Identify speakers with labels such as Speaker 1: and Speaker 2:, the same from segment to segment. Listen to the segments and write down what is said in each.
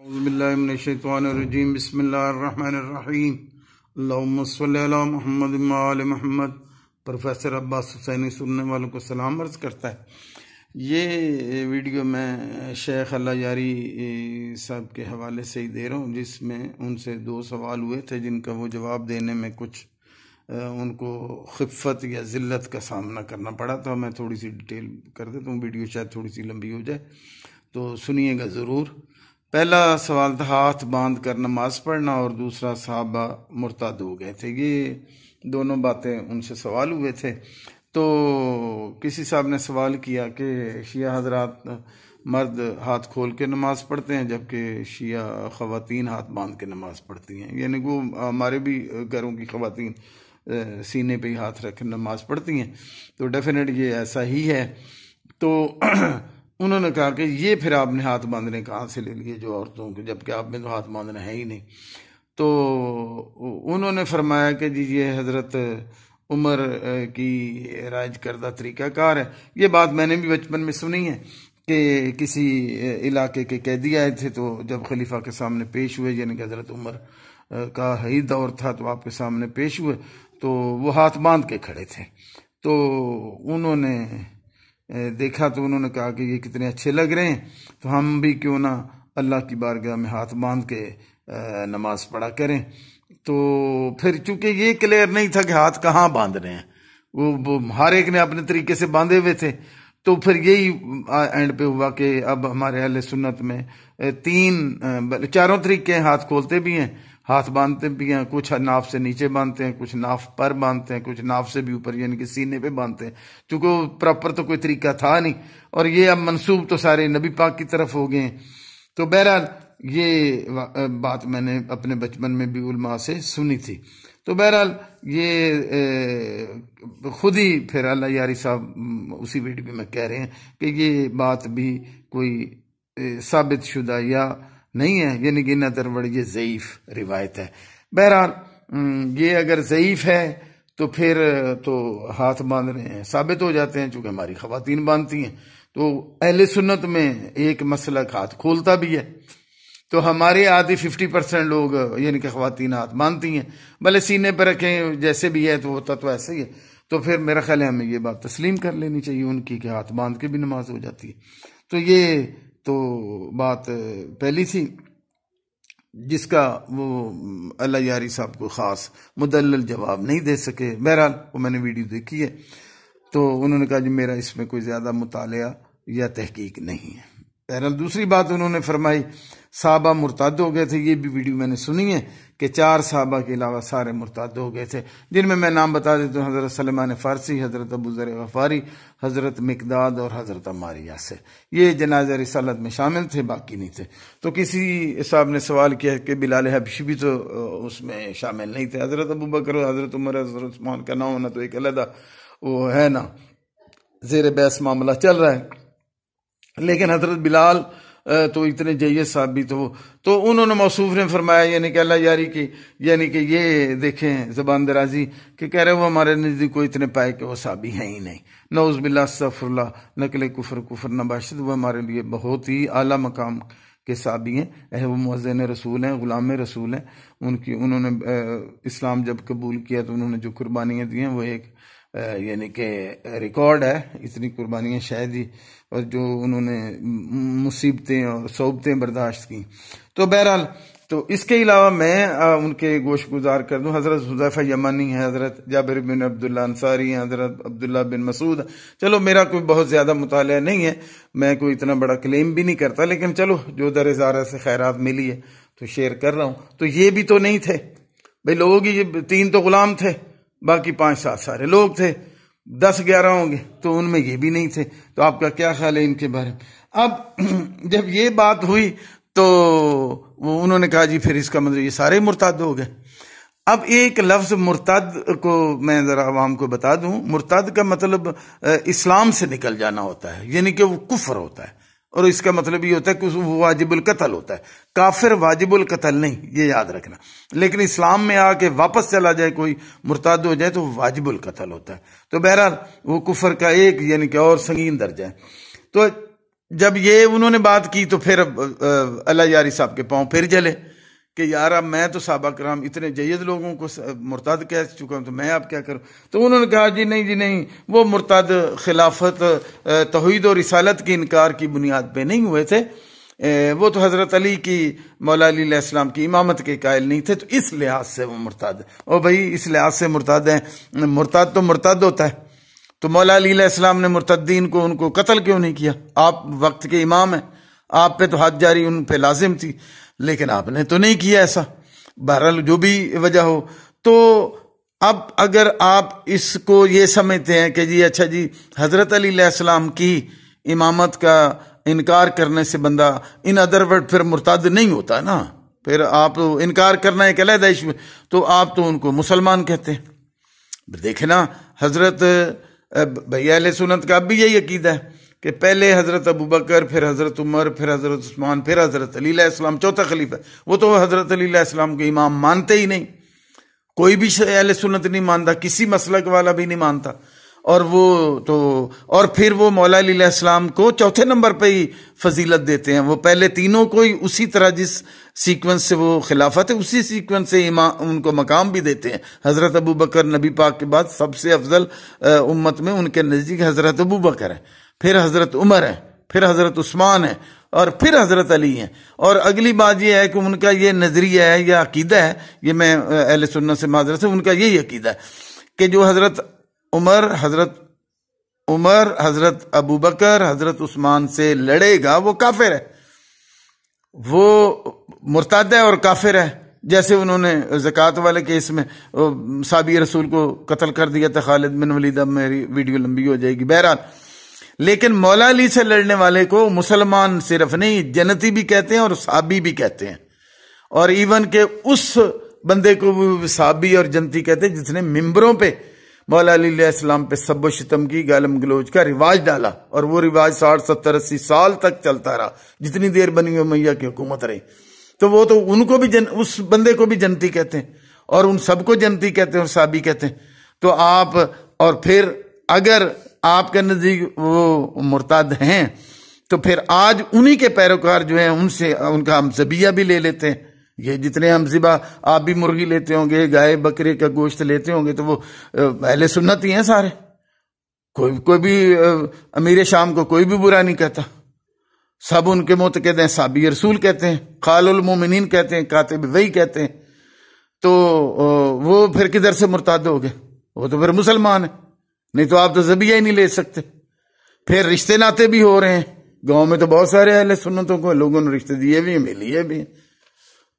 Speaker 1: اعوذ باللہ من الشیطان الرجیم بسم اللہ الرحمن الرحیم اللہم صلی علی محمد وآل محمد۔ پروفیسر عباس حسینی سننے والوں کو سلام عرض کرتا ہے۔ یہ ویڈیو میں شیخ اللہ یاری صاحب کے حوالے سے ہی دے رہا ہوں، جس میں ان سے 2 سوال ہوئے تھے جن کا وہ جواب دینے میں کچھ ان کو خفت یا ذلت کا سامنا کرنا پڑا تھا۔ میں تھوڑی سی ڈیٹیل کر دیتا ہوں، ویڈیو شاید تھوڑی سی لمبی ہو جائے تو سنیے گا ضرور۔ پہلا سوال تھا ہاتھ باندھ کر نماز پڑھنا، اور دوسرا صحابہ مرتد ہو گئے تھے۔ یہ دونوں باتیں ان سے سوال ہوئے تھے۔ تو کسی صاحب نے سوال کیا کہ شیعہ حضرات مرد ہاتھ کھول کے نماز پڑھتے ہیں جبکہ شیعہ خواتین ہاتھ باندھ کے نماز پڑھتی ہیں، یعنی وہ ہمارے بھی گھروں کی خواتین سینے پہ ہی ہاتھ رکھ نماز پڑھتی ہیں، تو ڈیفینیٹ یہ ایسا ہی ہے۔ تو انہوں نے کہا کہ یہ پھر آپ نے ہاتھ باندھنے کہاں سے لے لیے جو عورتوں کے، جبکہ آپ میں تو ہاتھ باندھنا ہے ہی نہیں۔ تو انہوں نے فرمایا کہ جی یہ حضرت عمر کی رائج کردہ طریقہ کار ہے۔ یہ بات میں نے بھی بچپن میں سنی ہے کہ کسی علاقے کے قیدی آئے تھے، تو جب خلیفہ کے سامنے پیش ہوئے، یعنی کہ حضرت عمر کا ہی دور تھا، تو آپ کے سامنے پیش ہوئے تو وہ ہاتھ باندھ کے کھڑے تھے۔ تو انہوں نے دیکھا تو انہوں نے کہا کہ یہ کتنے اچھے لگ رہے ہیں، تو ہم بھی کیوں نہ اللہ کی بارگاہ میں ہاتھ باندھ کے نماز پڑھا کریں۔ تو پھر چونکہ یہ کلیئر نہیں تھا کہ ہاتھ کہاں باندھ رہے ہیں، وہ ہر ایک نے اپنے طریقے سے باندھے ہوئے تھے، تو پھر یہی اینڈ پہ ہوا کہ اب ہمارے اہل سنت میں 4 طریقے ہیں۔ ہاتھ کھولتے بھی ہیں، ہاتھ باندھتے بھی ہیں، کچھ ناف سے نیچے باندھتے ہیں، کچھ ناف پر باندھتے ہیں، کچھ ناف سے بھی اوپر یعنی کہ سینے پہ باندھتے ہیں، چونکہ وہ پراپر تو کوئی طریقہ تھا نہیں، اور یہ اب منسوب تو سارے نبی پاک کی طرف ہو گئے ہیں۔ تو بہرحال یہ بات میں نے اپنے بچپن میں بھی علماء سے سنی تھی۔ تو بہرحال یہ خود ہی پھر اللہ یاری صاحب اسی ویڈیو میں کہہ رہے ہیں کہ یہ بات بھی کوئی ثابت شدہ یا نہیں ہے، یعنی کہ نظر بڑی یہ ضعیف روایت ہے۔ بہرحال یہ اگر ضعیف ہے تو پھر تو ہاتھ باندھ رہے ہیں ثابت ہو جاتے ہیں، چونکہ ہماری خواتین باندھتی ہیں۔ تو اہل سنت میں ایک مسلک ہاتھ کھولتا بھی ہے، تو ہمارے آدھی 50% لوگ یعنی کہ خواتین ہاتھ باندھتی ہیں، بھلے سینے پہ رکھیں جیسے بھی ہے، تو ہوتا تو ایسا ہی ہے۔ تو پھر میرا خیال ہے ہمیں یہ بات تسلیم کر لینی چاہیے ان کی کہ ہاتھ باندھ کے بھی نماز ہو جاتی ہے۔ تو یہ تو بات پہلی تھی جس کا وہ اللہ یاری صاحب کو خاص مدلل جواب نہیں دے سکے۔ بہرحال وہ میں نے ویڈیو دیکھی ہے، تو انہوں نے کہا جی میرا اس میں کوئی زیادہ مطالعہ یا تحقیق نہیں ہے۔ بہرحال دوسری بات انہوں نے فرمائی صحابہ مرتد ہو گئے تھے۔ یہ بھی ویڈیو میں نے سنی ہے کہ 4 صحابہ کے علاوہ سارے مرتد ہو گئے تھے، جن میں نام بتا دیتا ہوں: حضرت سلمان فارسی، حضرت ابو ذر غفاری، حضرت مقداد اور حضرت عمار یاسر۔ یہ جنازہ رسالت میں شامل تھے، باقی نہیں تھے۔ تو کسی صاحب نے سوال کیا کہ بلال حبشی بھی تو اس میں شامل نہیں تھے۔ حضرت ابو بکر، حضرت عمر، حضرت عثمان کا نہ ہونا تو ایک علیحدہ وہ ہے نا، زیر بحث معاملہ چل رہا ہے، لیکن حضرت بلال تو اتنے جید صاحب بھی تو انہوں نے موصوف نے فرمایا، یعنی کہ اللہ یاری کی، یعنی کہ یہ دیکھیں زبان درازی کہ کہہ رہے وہ ہمارے نزدیک کو اتنے پائے کہ وہ صحابی ہیں ہی نہیں، نعوذ باللہ استغفر اللہ، نقل کفر نہ باشد، وہ ہمارے لیے بہت ہی اعلیٰ مقام کے صحابی ہیں، وہ مؤذن رسول ہیں، غلام رسول ہیں۔ انہوں نے اسلام جب قبول کیا تو انہوں نے جو قربانیاں دی ہیں وہ ایک یعنی کہ ریکارڈ ہے، اتنی قربانیاں شاید ہی، اور جو انہوں نے مصیبتیں اور صعوبتیں برداشت کی۔ تو بہرحال تو اس کے علاوہ میں ان کے گوش گزار کر دوں، حضرت حذیفہ یمانی ہے، حضرت جابر بن عبداللہ انصاری ہیں، حضرت عبداللہ بن مسعود۔ چلو میرا کوئی بہت زیادہ مطالعہ نہیں ہے، میں کوئی اتنا بڑا کلیم بھی نہیں کرتا، لیکن چلو جو در زارہ سے خیرات ملی ہے تو شیئر کر رہا ہوں۔ تو یہ بھی تو نہیں تھے بھئی لوگ، یہ 3 تو غلام تھے، باقی 5-7 سارے لوگ تھے، 10-11 ہوں گے، تو ان میں یہ بھی نہیں تھے۔ تو آپ کا کیا خیال ہے ان کے بارے میں؟ اب جب یہ بات ہوئی تو انہوں نے کہا جی پھر اس کا مطلب یہ سارے مرتد ہو گئے۔ اب ایک لفظ مرتد کو میں ذرا عوام کو بتا دوں، مرتد کا مطلب اسلام سے نکل جانا ہوتا ہے، یعنی کہ وہ کفر ہوتا ہے، اور اس کا مطلب یہ ہوتا ہے کہ وہ واجب القتل ہوتا ہے۔ کافر واجب القتل نہیں، یہ یاد رکھنا، لیکن اسلام میں آ کے واپس چلا جائے کوئی، مرتد ہو جائے تو واجب القتل ہوتا ہے۔ تو بہرحال وہ کفر کا ایک یعنی کہ اور سنگین درجہ ہے۔ تو جب یہ انہوں نے بات کی تو پھر اللہ یاری صاحب کے پاؤں پھر جلے کہ یار اب میں تو صحابہ کرام اتنے جید لوگوں کو مرتد کہہ چکا ہوں، تو میں اب کیا کروں؟ تو انہوں نے کہا جی نہیں، وہ مرتد خلافت توحید اور رسالت کے انکار کی بنیاد پہ نہیں ہوئے تھے، وہ تو حضرت علی کی، مولا علی علیہ السلام کی امامت کے قائل نہیں تھے، تو اس لحاظ سے وہ مرتد ہے۔ او بھائی اس لحاظ سے مرتد ہیں، مرتد تو مرتد ہوتا ہے، تو مولا علی علیہ السلام نے مرتدین کو ان کو قتل کیوں نہیں کیا؟ آپ وقت کے امام ہیں، آپ پہ تو حد جاری ان پہ لازم تھی، لیکن آپ نے تو نہیں کیا ایسا۔ بہرحال جو بھی وجہ ہو، تو اب اگر آپ اس کو یہ سمجھتے ہیں کہ جی اچھا جی حضرت علی علیہ السلام کی امامت کا انکار کرنے سے بندہ ان ادر ورڈ پھر مرتد نہیں ہوتا نا، پھر آپ انکار کرنا ایک علیحدہ ایشو، تو آپ تو ان کو مسلمان کہتے ہیں۔ دیکھیں نا، حضرت بھیا اہل سنت کا اب بھی یہی عقیدہ ہے کہ پہلے حضرت ابوبکر، پھر حضرت عمر، پھر حضرت عثمان، پھر حضرت علی علیہ السلام، چوتھا خلیفہ۔ وہ تو حضرت علی علیہ السلام کے امام مانتے ہی نہیں، کوئی بھی اہل سنت نہیں مانتا، کسی مسلک والا بھی نہیں مانتا، اور وہ تو اور پھر وہ مولا علی علیہ السلام کو چوتھے نمبر پہ ہی فضیلت دیتے ہیں۔ وہ پہلے تینوں کو ہی اسی طرح جس سیکوینس سے وہ خلافت ہے اسی سیکوینس سے ان کو مقام بھی دیتے ہیں۔ حضرت ابوبکر نبی پاک کے بعد سب سے افضل امت میں ان کے نزدیک حضرت ابوبکر ہے، پھر حضرت عمر ہے، پھر حضرت عثمان ہے، اور پھر حضرت علی ہیں۔ اور اگلی بات یہ ہے کہ ان کا یہ نظریہ ہے یا عقیدہ ہے، یہ میں اہل سنت سے معذرت سے، ان کا یہی عقیدہ ہے کہ جو حضرت عمر، حضرت ابوبکر، حضرت عثمان سے لڑے گا وہ کافر ہے، وہ مرتد ہے اور کافر ہے۔ جیسے انہوں نے زکوٰۃ والے کیس میں صحابی رسول کو قتل کر دیا تھا، خالد بن ولید۔ اب میری ویڈیو لمبی ہو جائے گی، بہرحال لیکن مولا علی سے لڑنے والے کو مسلمان صرف نہیں جنتی بھی کہتے ہیں اور صحابی بھی کہتے ہیں، اور ایون کہ اس بندے کو بھی صحابی اور جنتی کہتے ہیں جس نے ممبروں پہ مولا علی علیہ السلام پہ سب و شتم کی، گالم گلوچ کا رواج ڈالا، اور وہ رواج 60 70 80 سال تک چلتا رہا، جتنی دیر بنی امیہ کی حکومت رہی۔ تو وہ تو ان کو بھی اس بندے کو بھی جنتی کہتے ہیں، اور ان سب کو جنتی کہتے ہیں اور صحابی کہتے ہیں۔ تو آپ، اور پھر اگر آپ کے نزدیک وہ مرتد ہیں تو پھر آج انہی کے پیروکار جو ہیں ان سے ان کا ہم ذبیحہ بھی لے لیتے ہیں۔ یہ جتنے ہم ذبح، آپ بھی مرغی لیتے ہوں گے، گائے بکرے کا گوشت لیتے ہوں گے، تو وہ اہل سنت ہی ہیں سارے، کوئی بھی امیر شام کو کوئی بھی برا نہیں کہتا، سب ان کے معتقد ہیں، صحابی رسول کہتے ہیں، خال المومنین کہتے ہیں، کاتب وحی کہتے ہیں۔ تو وہ پھر کدھر سے مرتد ہو گئے؟ وہ تو پھر مسلمان ہے، نہیں تو آپ تو ذبیحہ ہی نہیں لے سکتے۔ پھر رشتے ناتے بھی ہو رہے ہیں، گاؤں میں تو بہت سارے اہل سنتوں کو لوگوں نے رشتے دیے بھی ہیں، لیے بھی ہیں،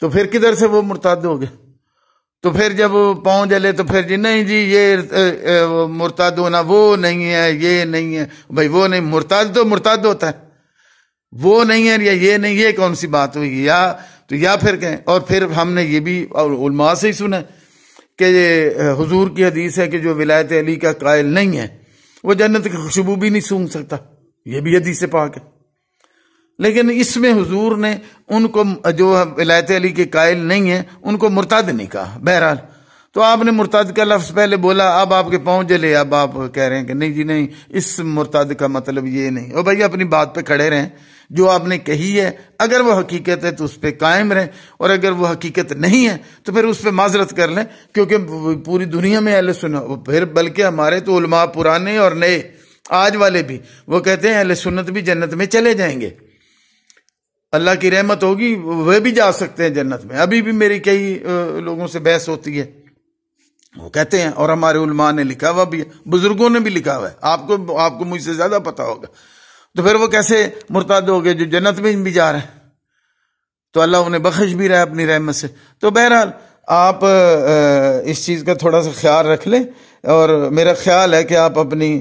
Speaker 1: تو پھر کدھر سے وہ مرتد ہو گئے؟ تو پھر جب پاؤں جلے تو پھر جی نہیں جی یہ مرتد ہونا وہ نہیں ہے، یہ نہیں ہے۔ بھائی وہ نہیں، مرتد تو مرتد ہوتا ہے، وہ نہیں ہے یا یہ نہیں، یہ کون سی بات ہوئی؟ یا پھر کہیں، اور پھر ہم نے یہ بھی علماء سے ہی سنا کہ حضور کی حدیث ہے کہ جو ولایت علی کا قائل نہیں ہے وہ جنت کی خوشبو بھی نہیں سونگھ سکتا، یہ بھی حدیث پاک ہے۔ لیکن اس میں حضور نے ان کو جو ولایت علی کے قائل نہیں ہیں ان کو مرتد نہیں کہا۔ بہرحال تو آپ نے مرتد کا لفظ پہلے بولا، اب آپ کے پاؤں جلے، اب آپ کہہ رہے ہیں کہ نہیں جی نہیں، اس مرتد کا مطلب یہ نہیں۔ اور بھائی اپنی بات پہ کھڑے رہیں، جو آپ نے کہی ہے اگر وہ حقیقت ہے تو اس پہ قائم رہیں، اور اگر وہ حقیقت نہیں ہے تو پھر اس پہ معذرت کر لیں، کیونکہ پوری دنیا میں اہل سنت، پھر بلکہ ہمارے تو علماء پرانے اور نئے آج والے بھی وہ کہتے ہیں اہل سنت بھی جنت میں چلے جائیں گے، اللہ کی رحمت ہوگی وہ بھی جا سکتے ہیں جنت میں۔ ابھی بھی میری کئی لوگوں سے بحث ہوتی ہے، وہ کہتے ہیں، اور ہمارے علماء نے لکھا ہوا بھی ہے، بزرگوں نے بھی لکھا ہوا ہے، آپ کو مجھ سے زیادہ پتا ہوگا۔ تو پھر وہ کیسے مرتد ہو گئے جو جنت میں بھی جا رہے ہیں؟ تو اللہ انہیں بخش بھی رہا ہے اپنی رحمت سے۔ تو بہرحال آپ اس چیز کا تھوڑا سا خیال رکھ لیں، اور میرا خیال ہے کہ آپ اپنی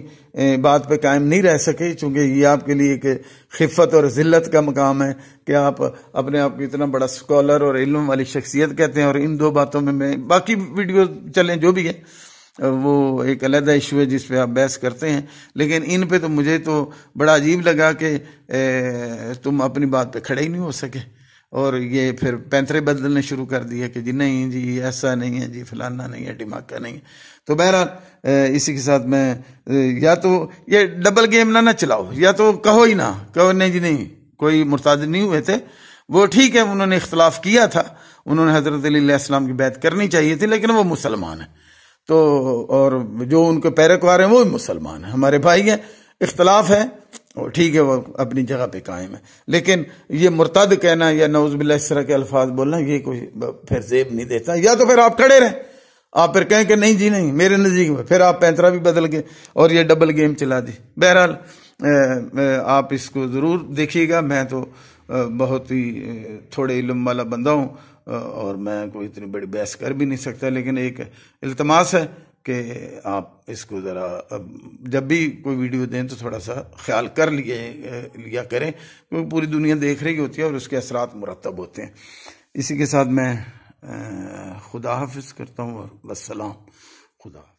Speaker 1: بات پہ قائم نہیں رہ سکے، چونکہ یہ آپ کے لیے ایک خفت اور ذلت کا مقام ہے کہ آپ اپنے آپ کو اتنا بڑا سکولر اور علم والی شخصیت کہتے ہیں، اور ان دو باتوں میں باقی ویڈیو چلیں جو بھی ہے وہ ایک علیحدہ ایشو ہے جس پہ آپ بحث کرتے ہیں، لیکن ان پہ تو مجھے تو بڑا عجیب لگا کہ تم اپنی بات پہ کھڑے ہی نہیں ہو سکے، اور یہ پھر پینترے بدلنے شروع کر دیا کہ جی نہیں جی ایسا نہیں ہے، جی فلانا نہیں ہے، ڈھماکہ نہیں ہے۔ تو بہرحال اسی کے ساتھ میں یا تو یہ ڈبل گیم نہ چلاؤ، یا تو کہو ہی نہ، کہو نہیں جی نہیں کوئی مرتد نہیں ہوئے تھے، وہ ٹھیک ہے انہوں نے اختلاف کیا تھا، انہوں نے حضرت علی علیہ السلام کی بیعت کرنی چاہیے تھی، لیکن وہ مسلمان ہیں، تو اور جو ان کے پیروکار ہیں وہ بھی مسلمان ہیں، ہمارے بھائی ہیں، اختلاف ہے اور ٹھیک ہے وہ اپنی جگہ پہ قائم ہے، لیکن یہ مرتد کہنا یا نعوذ باللہ اس طرح کے الفاظ بولنا یہ کوئی پھر زیب نہیں دیتا۔ یا تو پھر آپ کھڑے رہیں، آپ پھر کہیں کہ نہیں جی نہیں میرے نزدیک میں، پھر آپ پینترا بھی بدل گئے اور یہ ڈبل گیم چلا دی۔ بہرحال آپ اس کو ضرور دیکھیے گا، میں تو بہت ہی تھوڑے علم والا بندہ ہوں اور میں کوئی اتنی بڑی بحث کر بھی نہیں سکتا، لیکن ایک التماس ہے کہ آپ اس کو ذرا جب بھی کوئی ویڈیو دیں تو تھوڑا سا خیال کر لیا کریں، کیونکہ پوری دنیا دیکھ رہی ہوتی ہے اور اس کے اثرات مرتب ہوتے ہیں۔ اسی کے ساتھ میں خدا حافظ کرتا ہوں اور والسلام، خدا